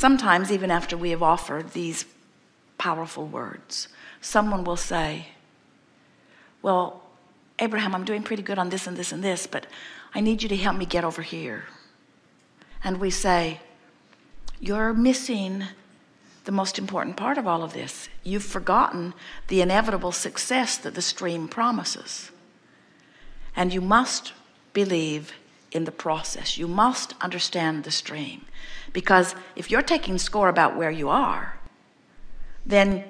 Sometimes, even after we have offered these powerful words, someone will say, well, Abraham, I'm doing pretty good on this and this and this, but I need you to help me get over here. And we say, you're missing the most important part of all of this. You've forgotten the inevitable success that the stream promises. And you must believe in the process. You must understand the stream. Because if you're taking score about where you are, then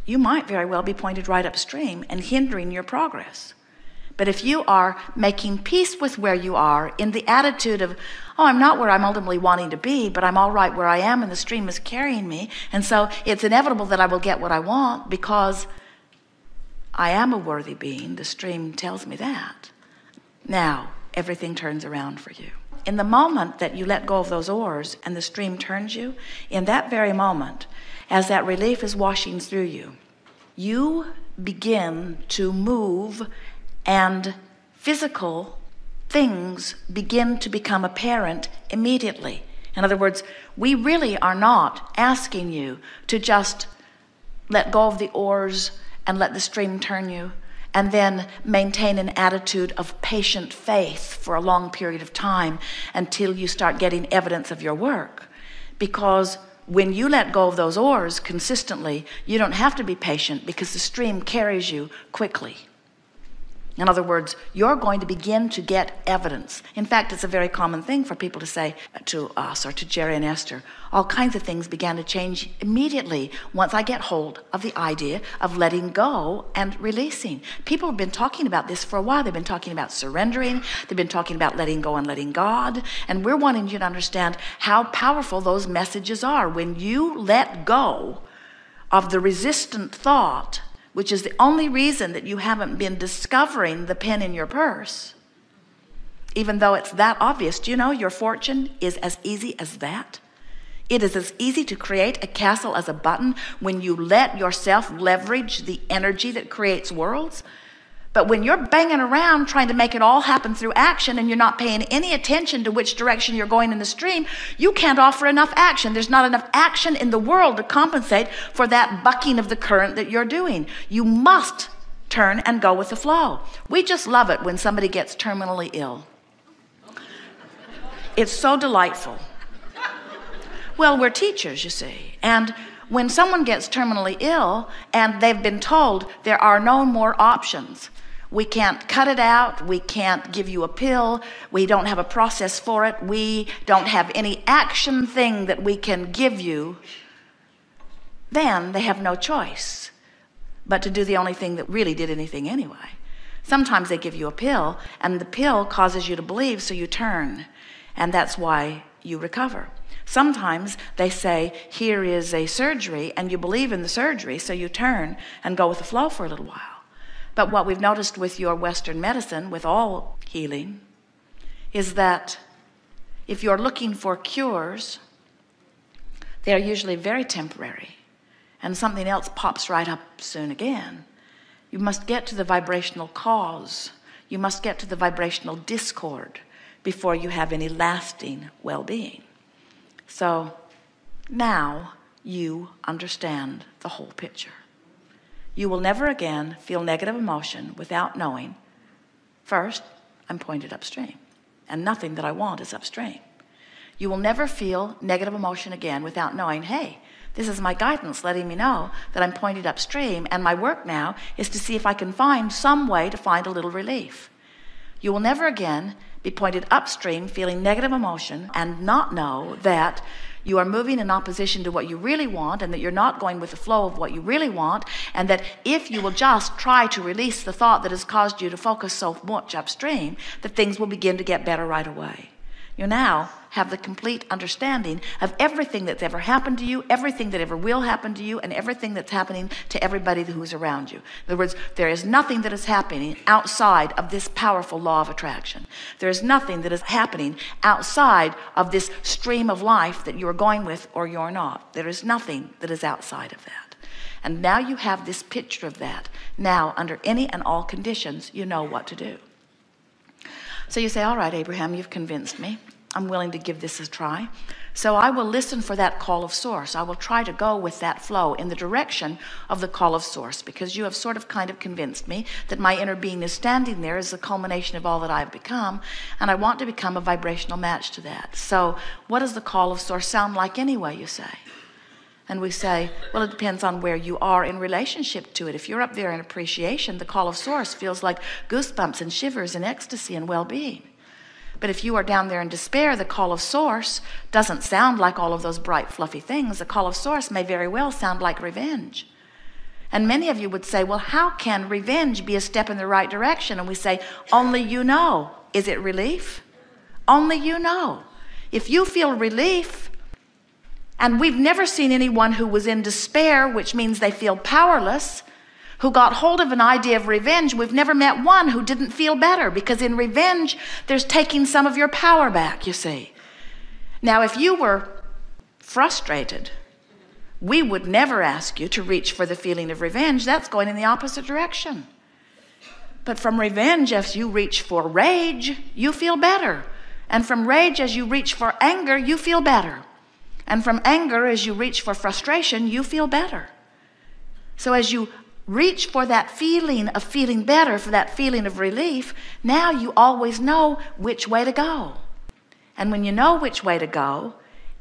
you might very well be pointed right upstream and hindering your progress. But if you are making peace with where you are in the attitude of, oh, I'm not where I'm ultimately wanting to be, but I'm all right where I am and the stream is carrying me, and so it's inevitable that I will get what I want because I am a worthy being. The stream tells me that. Now, everything turns around for you. In the moment that you let go of those oars and the stream turns you, in that very moment, as that relief is washing through you, you begin to move and physical things begin to become apparent immediately. In other words, we really are not asking you to just let go of the oars and let the stream turn you and then maintain an attitude of patient faith for a long period of time until you start getting evidence of your work. Because when you let go of those oars consistently, you don't have to be patient because the stream carries you quickly. In other words, you're going to begin to get evidence. In fact, it's a very common thing for people to say to us or to Jerry and Esther, all kinds of things began to change immediately once I get hold of the idea of letting go and releasing. People have been talking about this for a while. They've been talking about surrendering. They've been talking about letting go and letting God. And we're wanting you to understand how powerful those messages are. When you let go of the resistant thought, which is the only reason that you haven't been discovering the pen in your purse, even though it's that obvious. Do you know your fortune is as easy as that? It is as easy to create a castle as a button when you let yourself leverage the energy that creates worlds. But when you're banging around trying to make it all happen through action and you're not paying any attention to which direction you're going in the stream, you can't offer enough action. There's not enough action in the world to compensate for that bucking of the current that you're doing. You must turn and go with the flow. We just love it when somebody gets terminally ill. It's so delightful. Well, we're teachers, you see, and when someone gets terminally ill and they've been told there are no more options, we can't cut it out, we can't give you a pill, we don't have a process for it, we don't have any action thing that we can give you, then they have no choice but to do the only thing that really did anything anyway. Sometimes they give you a pill and the pill causes you to believe, so you turn, and that's why you recover. Sometimes they say, here is a surgery, and you believe in the surgery, so you turn and go with the flow for a little while. But what we've noticed with your Western medicine, with all healing, is that if you're looking for cures, they're usually very temporary, and something else pops right up soon again. You must get to the vibrational cause. You must get to the vibrational discord before you have any lasting well-being. So now you understand the whole picture. You will never again feel negative emotion without knowing, first, I'm pointed upstream, and nothing that I want is upstream. You will never feel negative emotion again without knowing, hey, this is my guidance letting me know that I'm pointed upstream, and my work now is to see if I can find some way to find a little relief. You will never again be pointed upstream feeling negative emotion and not know that you are moving in opposition to what you really want, and that you're not going with the flow of what you really want, and that if you will just try to release the thought that has caused you to focus so much upstream, that things will begin to get better right away. You now have the complete understanding of everything that's ever happened to you, everything that ever will happen to you, and everything that's happening to everybody who's around you. In other words, there is nothing that is happening outside of this powerful law of attraction. There is nothing that is happening outside of this stream of life that you're going with or you're not. There is nothing that is outside of that. And now you have this picture of that. Now, under any and all conditions, you know what to do. So you say, all right, Abraham, you've convinced me. I'm willing to give this a try. So I will listen for that call of source. I will try to go with that flow in the direction of the call of source, because you have sort of kind of convinced me that my inner being is standing there as the culmination of all that I've become, and I want to become a vibrational match to that. So what does the call of source sound like anyway, you say? And we say, well, it depends on where you are in relationship to it. If you're up there in appreciation, the call of source feels like goosebumps and shivers and ecstasy and well-being. But if you are down there in despair, the call of source doesn't sound like all of those bright, fluffy things. The call of source may very well sound like revenge. And many of you would say, well, how can revenge be a step in the right direction? And we say, only you know. Is it relief? Only you know. If you feel relief, and we've never seen anyone who was in despair, which means they feel powerless, who got hold of an idea of revenge. We've never met one who didn't feel better, because in revenge, there's taking some of your power back, you see. Now, if you were frustrated, we would never ask you to reach for the feeling of revenge. That's going in the opposite direction. But from revenge, as you reach for rage, you feel better. And from rage, as you reach for anger, you feel better. And from anger, as you reach for frustration, you feel better. So as you reach for that feeling of feeling better, for that feeling of relief, now you always know which way to go. And when you know which way to go,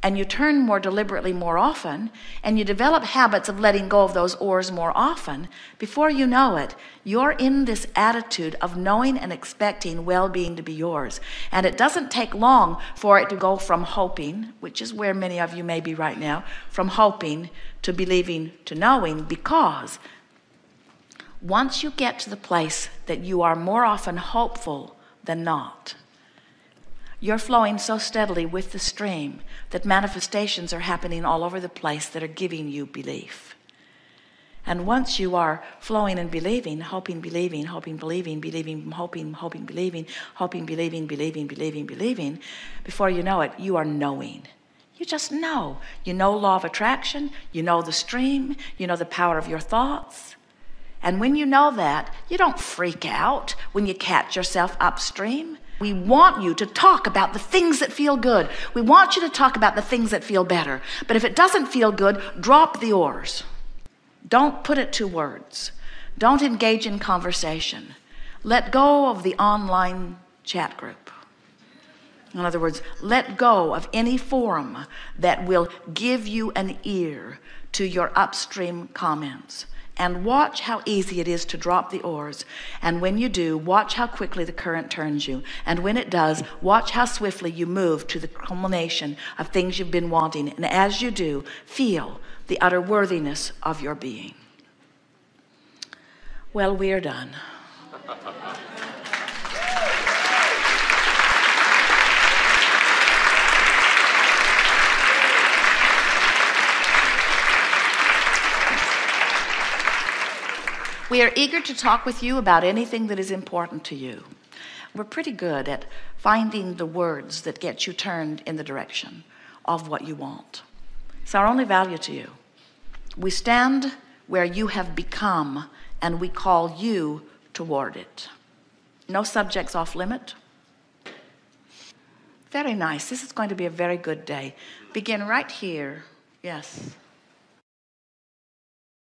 and you turn more deliberately more often, and you develop habits of letting go of those oars more often, before you know it, you're in this attitude of knowing and expecting well-being to be yours. And it doesn't take long for it to go from hoping, which is where many of you may be right now, from hoping to believing to knowing, because once you get to the place that you are more often hopeful than not, you're flowing so steadily with the stream that manifestations are happening all over the place that are giving you belief. And once you are flowing and believing, hoping, believing, hoping, believing, believing, hoping, hoping, believing, hoping, believing, believing, believing, believing, before you know it, you are knowing. You just know. You know law of attraction. You know the stream. You know the power of your thoughts. And when you know that, you don't freak out when you catch yourself upstream. We want you to talk about the things that feel good. We want you to talk about the things that feel better. But if it doesn't feel good, drop the oars. Don't put it to words. Don't engage in conversation. Let go of the online chat group. In other words, let go of any forum that will give you an ear to your upstream comments. And watch how easy it is to drop the oars. And when you do, watch how quickly the current turns you. And when it does, watch how swiftly you move to the culmination of things you've been wanting. And as you do, feel the utter worthiness of your being. Well, we are done. We are eager to talk with you about anything that is important to you. We're pretty good at finding the words that get you turned in the direction of what you want. It's our only value to you. We stand where you have become, and we call you toward it. No subjects off limit. Very nice. This is going to be a very good day. Begin right here. Yes.